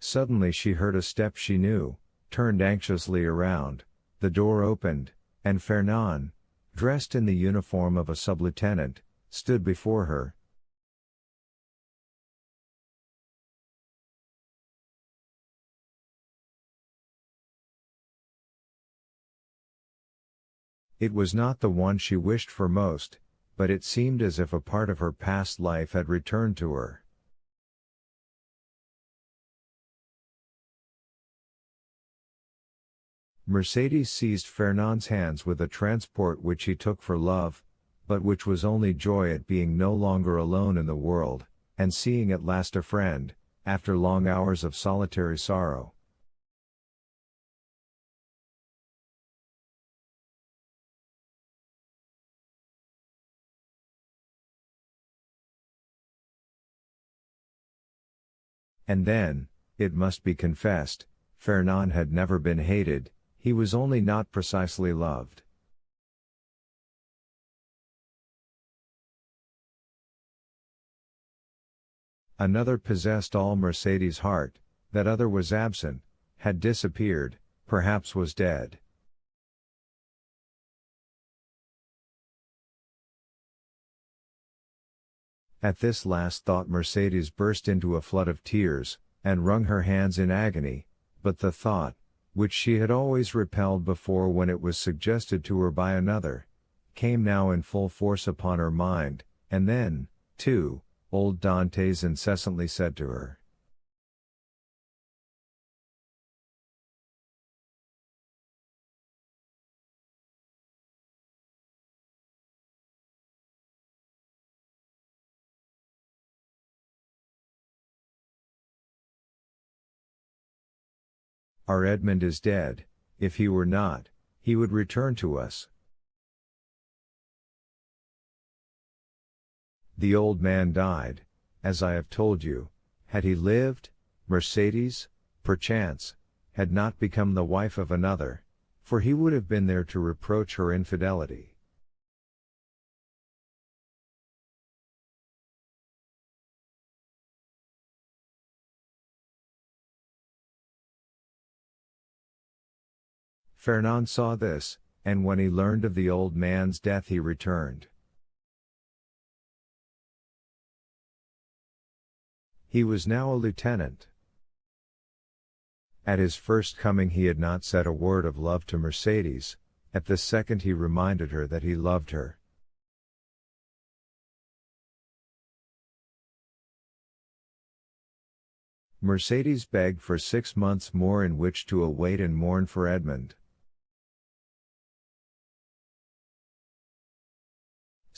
Suddenly she heard a step she knew, turned anxiously around, the door opened, and Fernand, dressed in the uniform of a sub-lieutenant, stood before her. It was not the one she wished for most, but it seemed as if a part of her past life had returned to her. Mercedes seized Fernand's hands with a transport which he took for love, but which was only joy at being no longer alone in the world, and seeing at last a friend, after long hours of solitary sorrow. And then, it must be confessed, Fernand had never been hated, he was only not precisely loved. Another possessed all Mercedes' heart, that other was absent, had disappeared, perhaps was dead. At this last thought Mercedes burst into a flood of tears, and wrung her hands in agony, but the thought, which she had always repelled before when it was suggested to her by another, came now in full force upon her mind, and then, too, old Dantes incessantly said to her, "Our Edmund is dead, if he were not, he would return to us." The old man died, as I have told you. Had he lived, Mercedes, perchance, had not become the wife of another, for he would have been there to reproach her infidelity. Fernand saw this, and when he learned of the old man's death he returned. He was now a lieutenant. At his first coming he had not said a word of love to Mercedes, at the second he reminded her that he loved her. Mercedes begged for 6 months more in which to await and mourn for Edmund.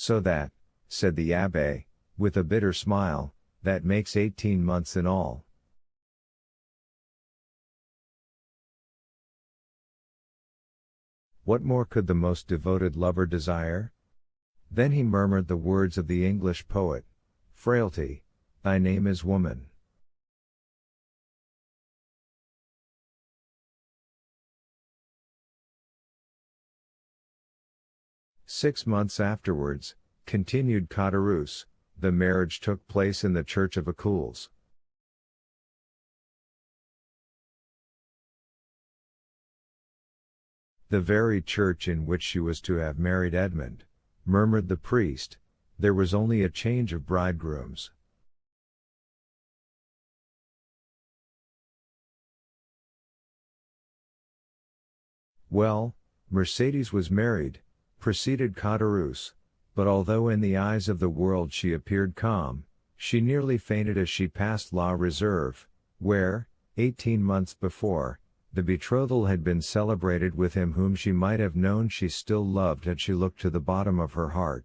"So that," said the abbé, with a bitter smile, "that makes 18 months in all." What more could the most devoted lover desire? Then he murmured the words of the English poet, "Frailty, thy name is woman." "6 months afterwards," continued Caderousse, "the marriage took place in the church of Écoles. The very church in which she was to have married Edmund," murmured the priest. "There was only a change of bridegrooms." "Well, Mercedes was married," proceeded Caderousse, "but although in the eyes of the world she appeared calm, she nearly fainted as she passed La Reserve, where, 18 months before, the betrothal had been celebrated with him whom she might have known she still loved had she looked to the bottom of her heart."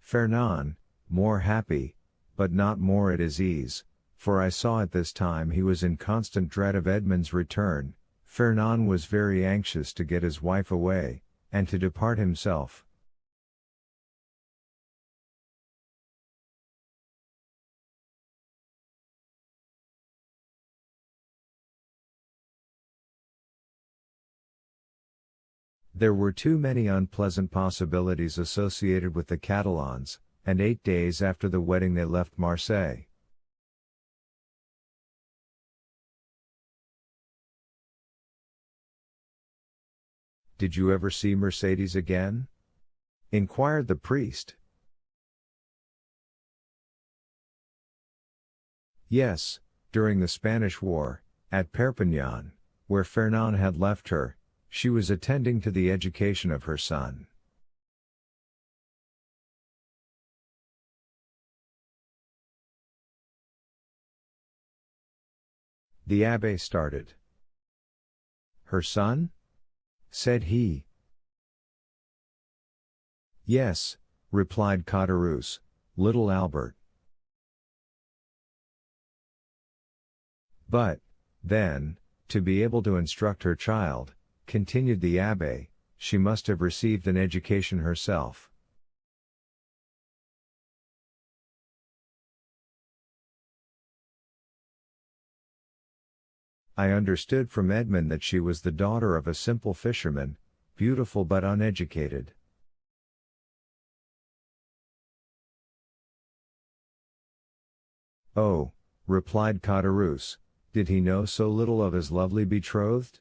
Fernand, more happy, but not more at his ease, for I saw at this time he was in constant dread of Edmund's return. Fernand was very anxious to get his wife away, and to depart himself. There were too many unpleasant possibilities associated with the Catalans, and 8 days after the wedding they left Marseille. "Did you ever see Mercedes again?" inquired the priest. "Yes, during the Spanish War, at Perpignan, where Fernand had left her. She was attending to the education of her son." The abbé started. "Her son?" said he. "Yes," replied Caderousse, "little Albert." "But, then, to be able to instruct her child," continued the abbé, "she must have received an education herself." "I understood from Edmond that she was the daughter of a simple fisherman, beautiful but uneducated." "Oh," replied Caderousse, "did he know so little of his lovely betrothed?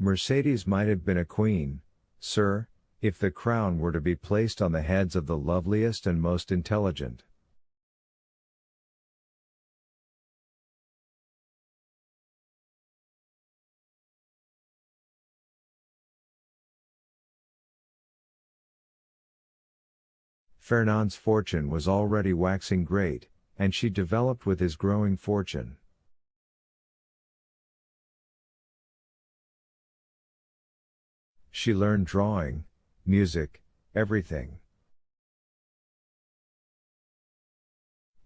Mercedes might have been a queen, sir, if the crown were to be placed on the heads of the loveliest and most intelligent." Fernand's fortune was already waxing great, and she developed with his growing fortune. She learned drawing, music, everything.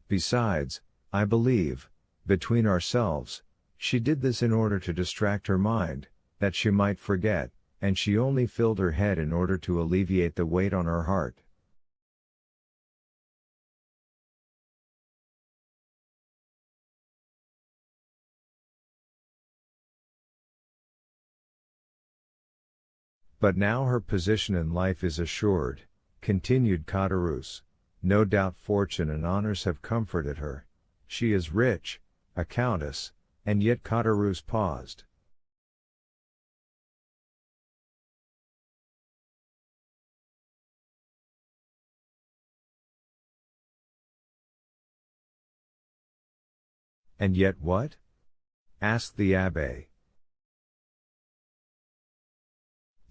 Besides, I believe, between ourselves, she did this in order to distract her mind, that she might forget, and she only filled her head in order to alleviate the weight on her heart. But now her position in life is assured," continued Caderousse. "No doubt fortune and honors have comforted her. She is rich, a countess," and yet Caderousse paused. "And yet what?" asked the abbé.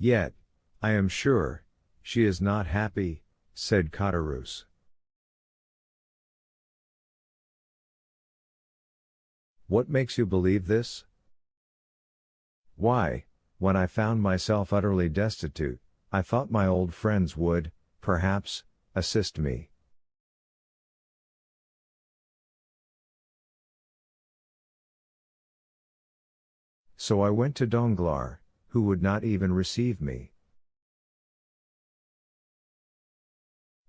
"Yet, I am sure, she is not happy," said Caderousse. "What makes you believe this?" "Why, when I found myself utterly destitute, I thought my old friends would, perhaps, assist me. So I went to Danglars, who would not even receive me.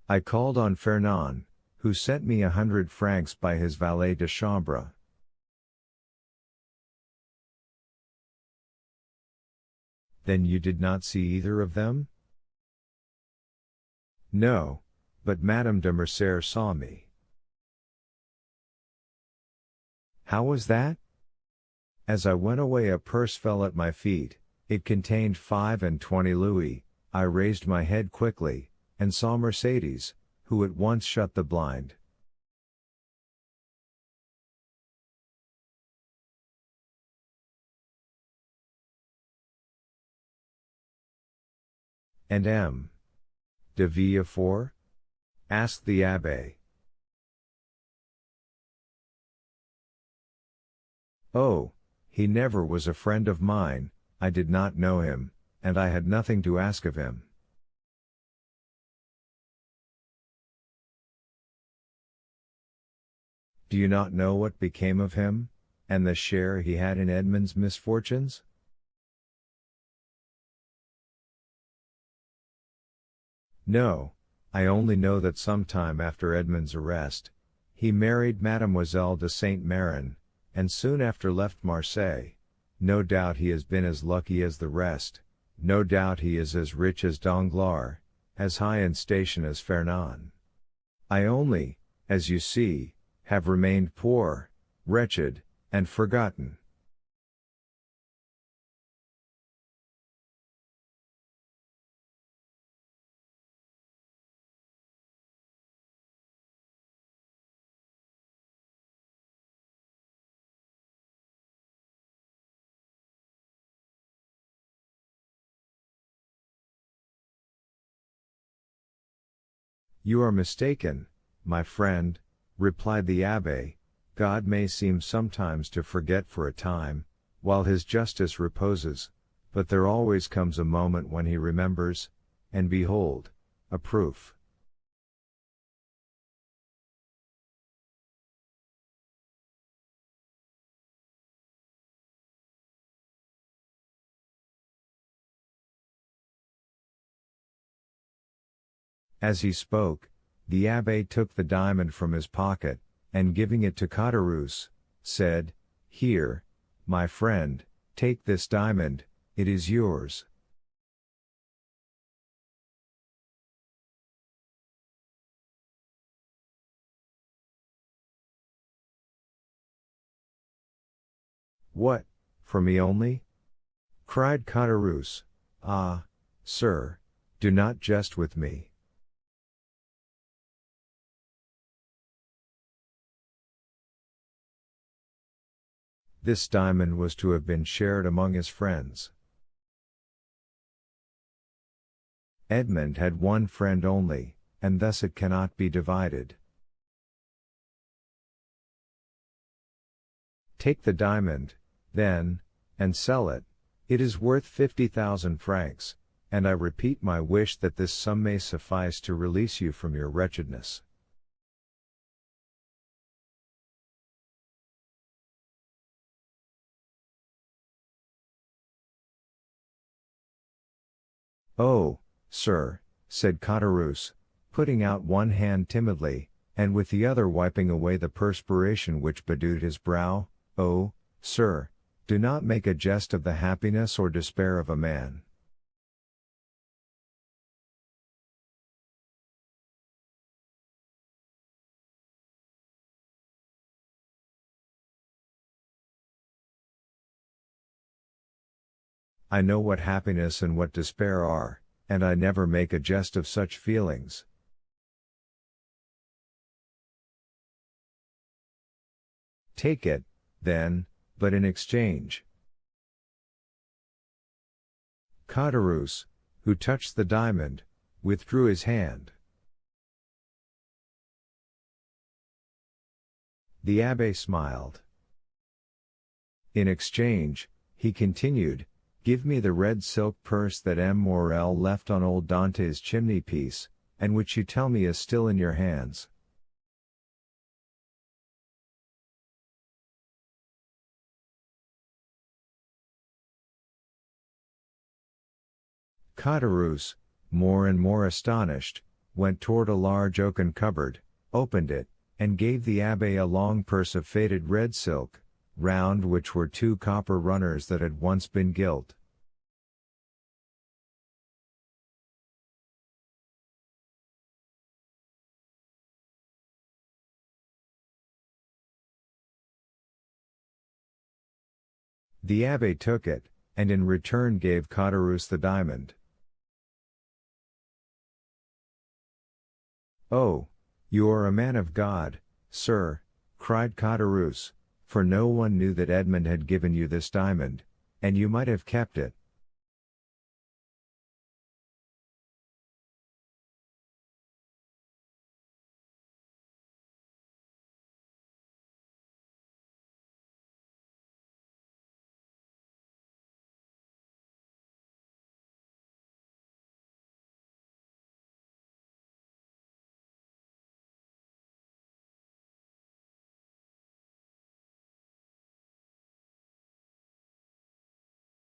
I called on Fernand, who sent me 100 francs by his valet de chambre. Then you did not see either of them?" "No, but Madame de Morcerf saw me." "How was that?" "As I went away a purse fell at my feet. It contained 25 louis. I raised my head quickly, and saw Mercedes, who at once shut the blind. "And M. de Villefort?" asked the abbé. "Oh, he never was a friend of mine. I did not know him, and I had nothing to ask of him." "Do you not know what became of him, and the share he had in Edmond's misfortunes?" "No, I only know that some time after Edmond's arrest, he married Mademoiselle de Saint-Méran, and soon after left Marseille. No doubt he has been as lucky as the rest. No doubt he is as rich as Danglars, as high in station as Fernand. I only, as you see, have remained poor, wretched, and forgotten. You are mistaken, my friend, replied the abbe. God may seem sometimes to forget for a time, while his justice reposes, but there always comes a moment when he remembers, and behold, a proof. As he spoke, the abbe took the diamond from his pocket, and giving it to Caderousse, said, Here, my friend, take this diamond, it is yours. What, for me only? Cried Caderousse. Ah, sir, do not jest with me. This diamond was to have been shared among his friends. Edmond had one friend only, and thus it cannot be divided. Take the diamond, then, and sell it. It is worth 50,000 francs, and I repeat my wish that this sum may suffice to release you from your wretchedness. Oh, sir, said Caderousse, putting out one hand timidly, and with the other wiping away the perspiration which bedewed his brow, oh, sir, do not make a jest of the happiness or despair of a man. I know what happiness and what despair are, and I never make a jest of such feelings. Take it, then, but in exchange. Caderousse, who touched the diamond, withdrew his hand. The abbe smiled. In exchange, he continued, give me the red silk purse that M. Morel left on old Dante's chimney-piece, and which you tell me is still in your hands. Caderousse, more and more astonished, went toward a large oaken cupboard, opened it, and gave the abbe a long purse of faded red silk, round which were 2 copper runners that had once been gilt. The abbe took it, and in return gave Caderousse the diamond. Oh, you are a man of God, sir, cried Caderousse, for no one knew that Edmond had given you this diamond, and you might have kept it,